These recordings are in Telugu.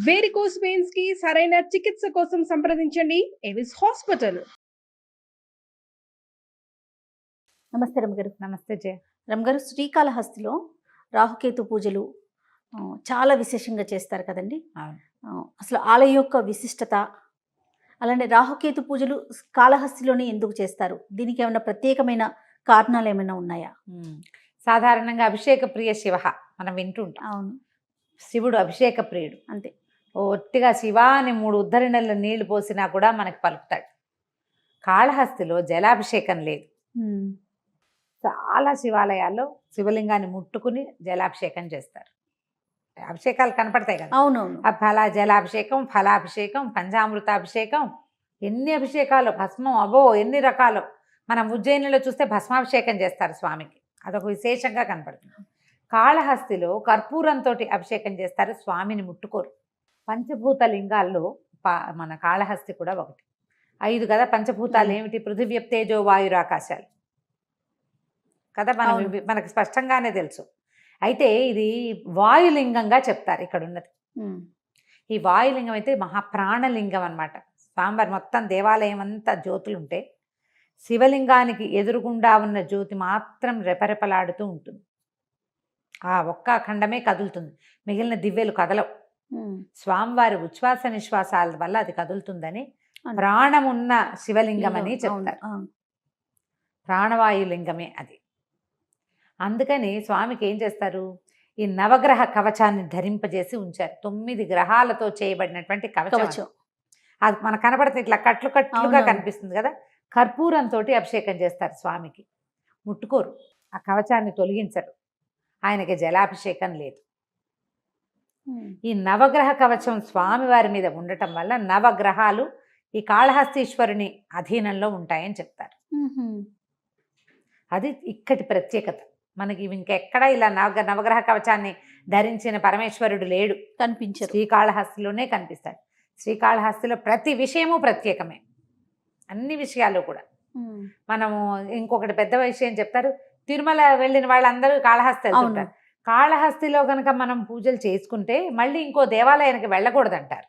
వేరికోస్ వెయిన్స్ కి సరైన చికిత్స కోసం సంప్రదించండి ఎవిస్ హాస్పిటల్. నమస్తే రమగారు. నమస్తే జయ. రమగారు, శ్రీకాళహస్తిలో రాహుకేతు పూజలు చాలా విశేషంగా చేస్తారు కదండి. అసలు ఆలయం యొక్క విశిష్టత, అలానే రాహుకేతు పూజలు కాళహస్తిలోనే ఎందుకు చేస్తారు? దీనికి ఏమైనా ప్రత్యేకమైన కారణాలు ఏమైనా ఉన్నాయా? సాధారణంగా అభిషేక ప్రియ శివ మనం వింటుంటాం. అవును, శివుడు అభిషేక ప్రియుడు. అంతే. ఒట్టిగా శివా అని 3 ఉద్ధరణల్లో నీళ్లు పోసినా కూడా మనకు పలుకుతాడు. కాళహస్తిలో జలాభిషేకం లేదు. చాలా శివాలయాల్లో శివలింగాన్ని ముట్టుకుని జలాభిషేకం చేస్తారు. అభిషేకాలు కనపడతాయి కదా. అవునవును. జలాభిషేకం, ఫలాభిషేకం, పంచామృతాభిషేకం, ఎన్ని అభిషేకాలు, భస్మం, అబో ఎన్ని రకాలు. మనం ఉజ్జయినిలో చూస్తే భస్మాభిషేకం చేస్తారు స్వామికి, అదొక విశేషంగా కనపడుతుంది. కాళహస్తిలో కర్పూరంతో అభిషేకం చేస్తారు, స్వామిని ముట్టుకోరు. పంచభూత లింగాల్లో మన కాళహస్తి కూడా ఒకటి. 5 కదా పంచభూతాలు. ఏమిటి? పృథివ్య, తేజో, వాయురాకాశాలు కదా. మనకు స్పష్టంగానే తెలుసు. అయితే ఇది వాయులింగంగా చెప్తారు ఇక్కడ ఉన్నది. ఈ వాయులింగం అయితే మహాప్రాణలింగం అన్నమాట. స్వామివారి మొత్తం దేవాలయం అంతా జ్యోతులు ఉంటే శివలింగానికి ఎదురుగుండా ఉన్న జ్యోతి మాత్రం రెపరెపలాడుతూ ఉంటుంది. ఆ ఒక్క ఖండమే కదులుతుంది, మిగిలిన దివ్యలు కదలవు. స్వామివారి ఉచ్ఛ్వాస నిశ్వాసాల వల్ల అది కదులుతుందని ప్రాణమున్న శివలింగం అని చెప్తారు. ప్రాణవాయులింగమే అది. అందుకని స్వామికి ఏం చేస్తారు, ఈ నవగ్రహ కవచాన్ని ధరింపజేసి ఉంచారు. 9 గ్రహాలతో చేయబడినటువంటి కవచం. అది మనకు కనపడుతుంది, ఇట్లా కట్లు కట్లుగా కనిపిస్తుంది కదా. కర్పూరంతో అభిషేకం చేస్తారు స్వామికి, ముట్టుకోరు, ఆ కవచాన్ని తొలగించరు. ఆయనకి జలాభిషేకం లేదు. ఈ నవగ్రహ కవచం స్వామివారి మీద ఉండటం వల్ల నవగ్రహాలు ఈ కాళహస్తీశ్వరుని అధీనంలో ఉంటాయని చెప్తారు. అది ఇక్కడి ప్రత్యేకత. మనకి ఇంకెక్కడా ఇలా నవగ్రహ కవచాన్ని ధరించిన పరమేశ్వరుడు లేడు, కనిపించరు. శ్రీకాళహస్తిలోనే కనిపిస్తాడు. శ్రీకాళహస్తిలో ప్రతి విషయము ప్రత్యేకమే, అన్ని విషయాలు కూడా. మనము ఇంకొకటి పెద్ద విషయం చెప్తారు, తిరుమల వెళ్ళిన వాళ్ళందరూ కాళహస్తి వెళ్తుంటారు. కాళహస్తిలో కనుక మనం పూజలు చేసుకుంటే మళ్ళీ ఇంకో దేవాలయానికి వెళ్ళకూడదంటారు,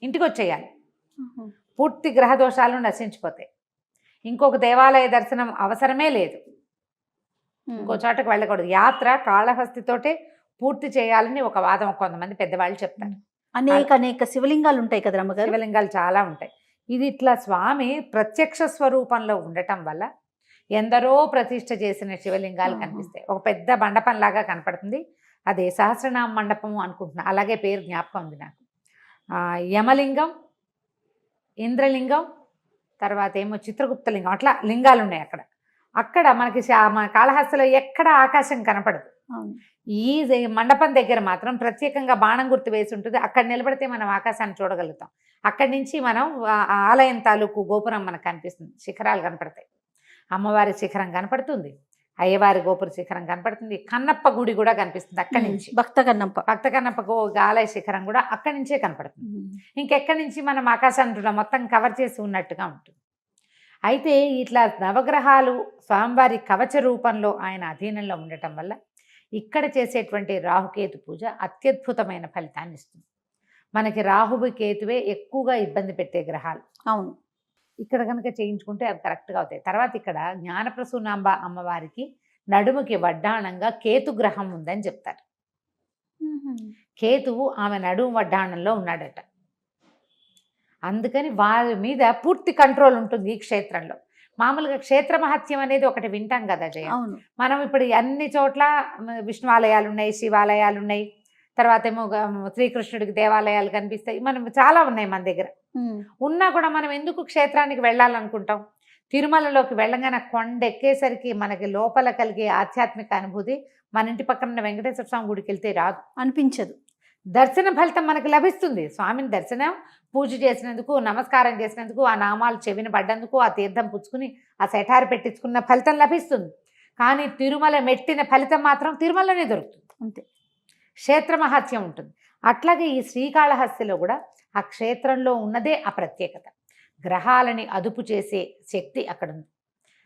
ఇంటికి వచ్చేయాలి. పూర్తి గ్రహ దోషాలు నశించిపోతాయి. ఇంకొక దేవాలయ దర్శనం అవసరమే లేదు, ఇంకో చోటకు వెళ్ళకూడదు. యాత్ర కాళహస్తితోటే పూర్తి చేయాలని ఒక వాదం కొంతమంది పెద్దవాళ్ళు చెప్తారు. అనేక శివలింగాలు ఉంటాయి కదా రమ్మగారు. శివలింగాలు చాలా ఉంటాయి. ఇది ఇట్లా స్వామి ప్రత్యక్ష స్వరూపంలో ఉండటం వల్ల ఎందరో ప్రతిష్ఠ చేసిన శివలింగాలు కనిపిస్తాయి. ఒక పెద్ద మండపంలాగా కనపడుతుంది, అదే సహస్రనామ మండపము అనుకుంటున్నా, అలాగే పేరు జ్ఞాపకం ఉంది నాకు. యమలింగం, ఇంద్రలింగం, తర్వాత ఏమో చిత్రగుప్తలింగం, అట్లా లింగాలు ఉన్నాయి అక్కడ. అక్కడ మనకి మన కాళహస్తిలో ఎక్కడ ఆకాశం కనపడదు. ఈ మండపం దగ్గర మాత్రం ప్రత్యేకంగా బాణం గుర్తు వేసి ఉంటుంది. అక్కడ నిలబడితే మనం ఆకాశాన్ని చూడగలుగుతాం. అక్కడి నుంచి మనం ఆలయం తాలూకు గోపురం మనకు కనిపిస్తుంది, శిఖరాలు కనపడతాయి. అమ్మవారి శిఖరం కనపడుతుంది, అయ్యవారి గోపుర శిఖరం కనపడుతుంది, కన్నప్ప గుడి కూడా కనిపిస్తుంది అక్కడి నుంచి. భక్త కన్నప్ప ఆలయ శిఖరం కూడా అక్కడి నుంచే కనపడుతుంది. ఇంకెక్కడి నుంచి మనం ఆకాశాన్ని మొత్తం కవర్ చేసి ఉన్నట్టుగా ఉంటుంది. అయితే ఇట్లా నవగ్రహాలు స్వామివారి కవచ రూపంలో ఆయన అధీనంలో ఉండటం వల్ల ఇక్కడ చేసేటువంటి రాహుకేతు పూజ అత్యద్భుతమైన ఫలితాన్ని ఇస్తుంది. మనకి రాహువు కేతువే ఎక్కువగా ఇబ్బంది పెట్టే గ్రహాలు. అవును, ఇక్కడ కనుక చేయించుకుంటే అవి కరెక్ట్గా అవుతాయి. తర్వాత ఇక్కడ జ్ఞానప్రసూనాంబ అమ్మవారికి నడుముకి వడ్డాణంగా కేతు గ్రహం ఉందని చెప్తారు. కేతువు ఆమె నడుము వడ్డాణంలో ఉన్నాడట. అందుకని వారి మీద పూర్తి కంట్రోల్ ఉంటుంది ఈ క్షేత్రంలో. మామూలుగా క్షేత్ర మహత్యం అనేది ఒకటి వింటాం కదా జయ. మనం ఇప్పుడు అన్ని చోట్ల విష్ణు ఆలయాలు ఉన్నాయి, శివాలయాలు ఉన్నాయి, తర్వాత ఏమో శ్రీకృష్ణుడికి దేవాలయాలు కనిపిస్తాయి, మనం చాలా ఉన్నాయి మన దగ్గర. ఉన్నా కూడా మనం ఎందుకు క్షేత్రానికి వెళ్ళాలనుకుంటాం? తిరుమలలోకి వెళ్ళగానే కొండ ఎక్కేసరికి మనకి లోపల కలిగే ఆధ్యాత్మిక అనుభూతి మన ఇంటి పక్కన వెంకటేశ్వర స్వామి గుడికి వెళ్తే రాదు, అనిపించదు. దర్శన ఫలితం మనకు లభిస్తుంది. స్వామిని దర్శనం, పూజ చేసినందుకు, నమస్కారం చేసినందుకు, ఆ నామాలు చెవిన పడ్డందుకు, ఆ తీర్థం పుచ్చుకుని ఆ సెటారు పెట్టించుకున్న ఫలితం లభిస్తుంది. కానీ తిరుమల మెట్టిన ఫలితం మాత్రం తిరుమలనే దొరుకుతుంది, అంతే. క్షేత్ర మహత్యం ఉంటుంది. అట్లాగే ఈ శ్రీకాళహస్తిలో కూడా ఆ క్షేత్రంలో ఉన్నదే ఆ ప్రత్యేకత. గ్రహాలని అదుపు చేసే శక్తి అక్కడ ఉంది.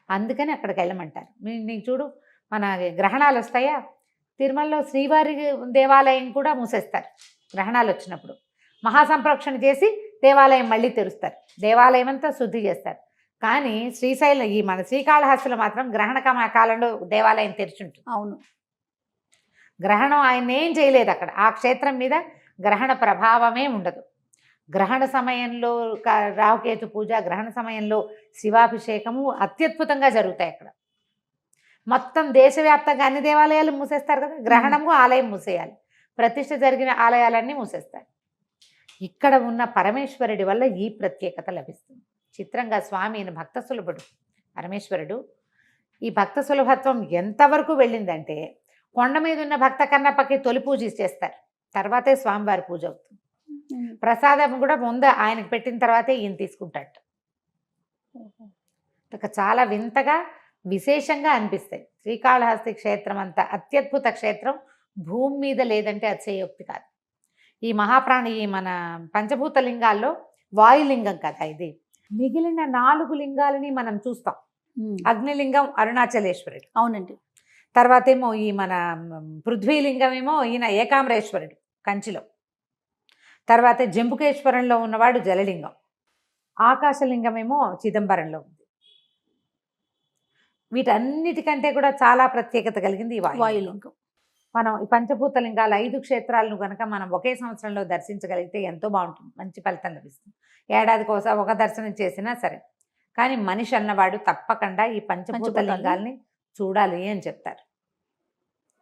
అందుకని అక్కడికి వెళ్ళమంటారు. నీకు చూడు, మన గ్రహణాలు వస్తాయా, తిరుమలలో శ్రీవారి దేవాలయం కూడా మూసేస్తారు గ్రహణాలు వచ్చినప్పుడు. మహాసంప్రోక్షణ చేసి దేవాలయం మళ్ళీ తెరుస్తారు, దేవాలయం అంతా శుద్ధి చేస్తారు. కానీ శ్రీశైలం ఈ మన శ్రీకాళహస్తిలో మాత్రం గ్రహణ కాలంలో దేవాలయం తెరిచుంటుంది. అవును. గ్రహణం ఆయన ఏం చేయలేదు అక్కడ, ఆ క్షేత్రం మీద గ్రహణ ప్రభావమే ఉండదు. గ్రహణ సమయంలో రాహుకేతు పూజ, గ్రహణ సమయంలో శివాభిషేకము అత్యద్భుతంగా జరుగుతాయి అక్కడ. మొత్తం దేశవ్యాప్తంగా అన్ని దేవాలయాలు మూసేస్తారు కదా, గ్రహణము ఆలయం మూసేయాలి, ప్రతిష్ఠ జరిగిన ఆలయాలన్నీ మూసేస్తారు. ఇక్కడ ఉన్న పరమేశ్వరుడి వల్ల ఈ ప్రత్యేకత లభిస్తుంది. చిత్రంగా స్వామి భక్త సులభుడు పరమేశ్వరుడు. ఈ భక్త సులభత్వం ఎంతవరకు వెళ్ళిందంటే కొండ మీద ఉన్న భక్త కన్నప్పకి తొలి పూజ చేస్తారు, తర్వాతే స్వామివారి పూజ అవుతుంది. ప్రసాదం కూడా ముందు ఆయనకు పెట్టిన తర్వాతే ఈయన తీసుకుంటాడు. చాలా వింతగా విశేషంగా అనిపిస్తాయి. శ్రీకాళహస్తి క్షేత్రం అంత అత్యద్భుత క్షేత్రం భూమి మీద లేదంటే అతిశయోక్తి కాదు. ఈ మహాప్రాణి ఈ మన పంచభూత లింగాల్లో వాయులింగం కదా ఇది. మిగిలిన 4 లింగాలని మనం చూస్తాం. అగ్నిలింగం అరుణాచలేశ్వరుడు, అవునండి. తర్వాత ఏమో ఈ మన పృథ్వీలింగం ఏమో ఈయన ఏకాంబరేశ్వరుడు కంచిలో, తర్వాత జంబుకేశ్వరంలో ఉన్నవాడు జలలింగం, ఆకాశలింగం ఏమో చిదంబరంలో ఉంది. వీటన్నిటికంటే కూడా చాలా ప్రత్యేకత కలిగింది ఈ వాయులింగం. మనం ఈ పంచభూత లింగాలు 5 క్షేత్రాలను కనుక మనం ఒకే సంవత్సరంలో దర్శించగలిగితే ఎంతో బాగుంటుంది, మంచి ఫలితం లభిస్తుంది. ఏడాదికి ఒకసారి ఒక దర్శనం చేసినా సరే, కానీ మనిషి అన్నవాడు తప్పకుండా ఈ పంచభూత లింగాల్ని చూడాలి అని చెప్తారు.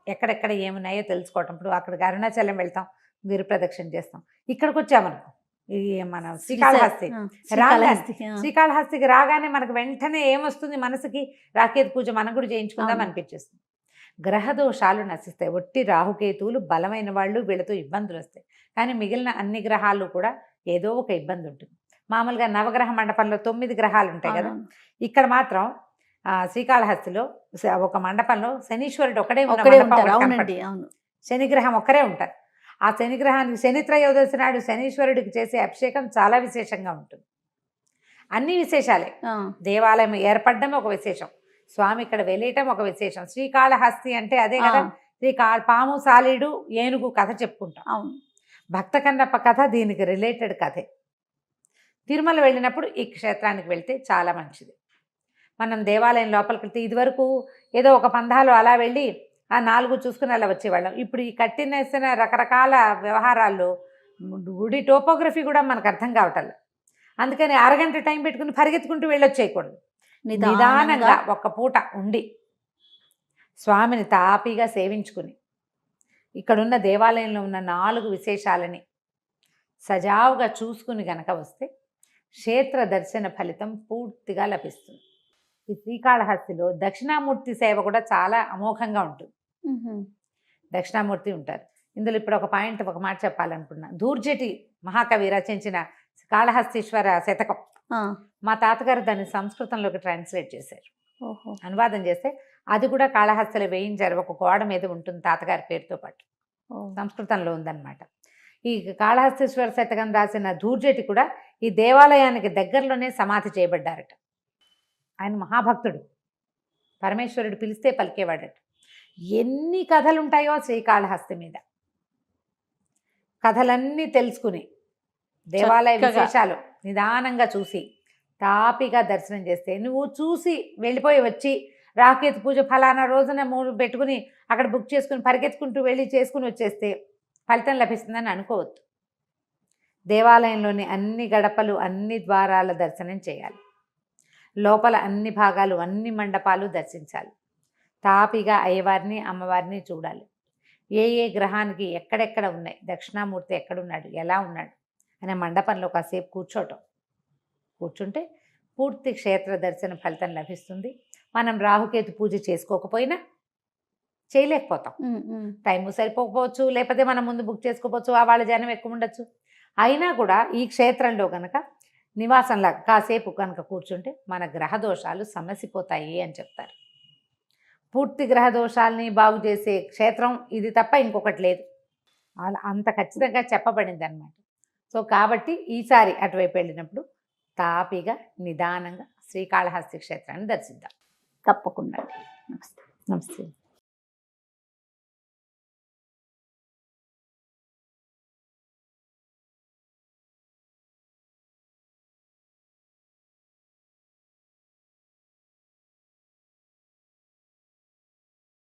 ఎక్కడెక్కడ ఏమున్నాయో తెలుసుకోవటం. ఇప్పుడు అక్కడికి అరుణాచలం వెళ్తాం, గిరి ప్రదక్షిణ చేస్తాం. ఇక్కడికి వచ్చామనుకో, ఈ మన శ్రీకాళహస్తికి రాగానే మనకు వెంటనే ఏమొస్తుంది మనసుకి, రాకేతు పూజ మనం కూడా చేయించుకుందాం అనిపించేస్తుంది. గ్రహ దోషాలు నశిస్తాయి. ఒట్టి రాహుకేతువులు బలమైన వాళ్ళు, వీళ్ళతో ఇబ్బందులు వస్తాయి. కానీ మిగిలిన అన్ని గ్రహాలు కూడా ఏదో ఒక ఇబ్బంది ఉంటుంది. మామూలుగా నవగ్రహ మండపంలో 9 గ్రహాలు ఉంటాయి కదా, ఇక్కడ మాత్రం శ్రీకాళహస్తిలో ఒక మండపంలో శనీశ్వరుడు ఒకడే ఉంటారు. శనిగ్రహం ఒక్కరే ఉంటారు. ఆ శనిగ్రహానికి శని త్రయోదశి నాడు శనీశ్వరుడికి చేసే అభిషేకం చాలా విశేషంగా ఉంటుంది. అన్ని విశేషాలే. దేవాలయం ఏర్పడడం ఒక విశేషం, స్వామి ఇక్కడ వెలియటం ఒక విశేషం. శ్రీకాళహస్తి అంటే అదే కదా, పాము సాలీడు ఏనుగు కథ చెప్పుకుంటాం. అవును. భక్త కన్నప్ప కథ దీనికి రిలేటెడ్ కథే. తిరుమల వెళ్ళినప్పుడు ఈ క్షేత్రానికి వెళ్తే చాలా మంచిది. మనం దేవాలయం లోపలికి వెళ్తే ఇదివరకు ఏదో ఒక పందాలు అలా వెళ్ళి ఆ 4 చూసుకుని అలా వచ్చేవాళ్ళం. ఇప్పుడు ఈ కట్టినేసిన రకరకాల వ్యవహారాల్లో గుడి టోపోగ్రఫీ కూడా మనకు అర్థం కావటం. అందుకని అరగంట టైం పెట్టుకుని పరిగెత్తుకుంటూ వెళ్ళొచ్చేయకూడదు. నిదానంగా ఒక్క పూట ఉండి స్వామిని తాపీగా సేవించుకుని ఇక్కడున్న దేవాలయంలో ఉన్న 4 విశేషాలని సజావుగా చూసుకుని గనక వస్తే క్షేత్ర దర్శన ఫలితం పూర్తిగా లభిస్తుంది. ఈ శ్రీకాళహస్తిలో దక్షిణామూర్తి సేవ కూడా చాలా అమోఘంగా ఉంటుంది. దక్షిణామూర్తి ఉంటారు ఇందులో. ఇప్పుడు ఒక మాట చెప్పాలనుకున్నా. దూర్జటి మహాకవి రచించిన కాళహస్తీశ్వర శతకం, మా తాతగారు దాన్ని సంస్కృతంలోకి ట్రాన్స్లేట్ చేశారు. అనువాదం చేస్తే అది కూడా కాళహస్తిలో వేయించారు. ఒక గోడ మీద ఉంటుంది తాతగారి పేరుతో పాటు, సంస్కృతంలో ఉందన్నమాట. ఈ కాళహస్తీశ్వర శతకం రాసిన దూర్జటి కూడా ఈ దేవాలయానికి దగ్గరలోనే సమాధి చేయబడ్డారట. ఆయన మహాభక్తుడు, పరమేశ్వరుడు పిలిస్తే పలికేవాడట. ఎన్ని కథలు ఉంటాయో శ్రీకాళహస్తి మీద, కథలన్నీ తెలుసుకుని దేవాలయ విశేషాలు నిదానంగా చూసి తాపిగా దర్శనం చేస్తే, నువ్వు చూసి వెళ్ళిపోయి వచ్చి రాకేతు పూజ ఫలానా రోజున 3 పెట్టుకుని అక్కడ బుక్ చేసుకుని పరిగెత్తుకుంటూ వెళ్ళి చేసుకుని వచ్చేస్తే ఫలితం లభిస్తుందని అనుకోవద్దు. దేవాలయంలోని అన్ని గడపలు, అన్ని ద్వారాల దర్శనం చేయాలి. లోపల అన్ని భాగాలు, అన్ని మండపాలు దర్శించాలి. తాపిగా అయ్యవారిని, అమ్మవారిని చూడాలి. ఏ గ్రహానికి ఎక్కడెక్కడ ఉన్నాయి, దక్షిణామూర్తి ఎక్కడున్నాడు, ఎలా ఉన్నాడు అనే మండపంలో కాసేపు కూర్చుంటే పూర్తి క్షేత్ర దర్శన ఫలితం లభిస్తుంది. మనం రాహుకేతు పూజ చేసుకోకపోయినా చేయలేకపోతాం, టైము సరిపోకపోవచ్చు, లేకపోతే మనం ముందు బుక్ చేసుకోవచ్చు, వాళ్ళ జనం ఎక్కువ ఉండొచ్చు. అయినా కూడా ఈ క్షేత్రంలో కనుక నివాసంలా కాసేపు కనుక కూర్చుంటే మన గ్రహదోషాలు సమసిపోతాయి అని చెప్తారు. పూర్తి గ్రహదోషాలని బాగు చేసే క్షేత్రం ఇది తప్ప ఇంకొకటి లేదు, అంత ఖచ్చితంగా చెప్పబడింది అన్నమాట. సో కాబట్టి ఈసారి అటువైపు వెళ్ళినప్పుడు తాపిగా నిదానంగా శ్రీకాళహస్తి క్షేత్రాన్ని దర్శిద్దాం. తప్పకుండా. నమస్తే. నమస్తే.